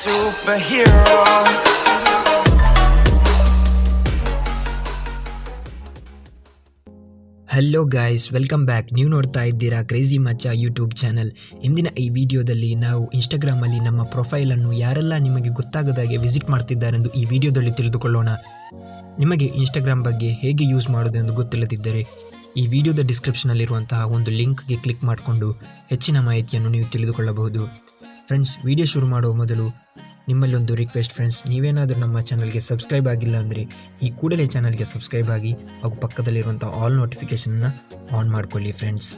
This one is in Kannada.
superhero. Hello guys, welcome back. ನೀವು ನೋಡ್ತಾ ಇದ್ದೀರಾ ಕ್ರೇಜಿ ಮಚ್ಚ ಯೂಟ್ಯೂಬ್ ಚಾನಲ್. ಇಂದಿನ ಈ ವಿಡಿಯೋದಲ್ಲಿ ನಾವು ಇನ್ಸ್ಟಾಗ್ರಾಮಲ್ಲಿ ನಮ್ಮ ಪ್ರೊಫೈಲನ್ನು ಯಾರೆಲ್ಲ ನಿಮಗೆ ಗೊತ್ತಾಗದಾಗೆ ವಿಸಿಟ್ ಮಾಡ್ತಿದ್ದಾರೆಂದು ಈ ವಿಡಿಯೋದಲ್ಲಿ ತಿಳಿದುಕೊಳ್ಳೋಣ. ನಿಮಗೆ ಇನ್ಸ್ಟಾಗ್ರಾಮ್ ಬಗ್ಗೆ ಹೇಗೆ ಯೂಸ್ ಮಾಡೋದೆಂದು ಗೊತ್ತಿಲ್ಲದಿದ್ದರೆ ಈ ವಿಡಿಯೋದ ಡಿಸ್ಕ್ರಿಪ್ಷನಲ್ಲಿರುವಂತಹ ಒಂದು ಲಿಂಕ್ಗೆ ಕ್ಲಿಕ್ ಮಾಡಿಕೊಂಡು ಹೆಚ್ಚಿನ ಮಾಹಿತಿಯನ್ನು ನೀವು ತಿಳಿದುಕೊಳ್ಳಬಹುದು. ಫ್ರೆಂಡ್ಸ್, ವಿಡಿಯೋ ಶುರು ಮಾಡುವ ಮೊದಲು ನಿಮ್ಮಲ್ಲಿ ಒಂದು ರಿಕ್ವೆಸ್ಟ್ ಫ್ರೆಂಡ್ಸ್, ನೀವೇನಾದರೂ ನಮ್ಮ ಚಾನಲ್ಗೆ ಸಬ್ಸ್ಕ್ರೈಬ್ ಆಗಿಲ್ಲ ಅಂದರೆ ಈ ಕೂಡಲೇ ಚಾನಲ್ಗೆ ಸಬ್ಸ್ಕ್ರೈಬ್ ಆಗಿ ಹಾಗೂ ಪಕ್ಕದಲ್ಲಿರುವಂಥ ಆಲ್ ನೋಟಿಫಿಕೇಷನ್ನ ಆನ್ ಮಾಡ್ಕೊಳ್ಳಿ ಫ್ರೆಂಡ್ಸ್.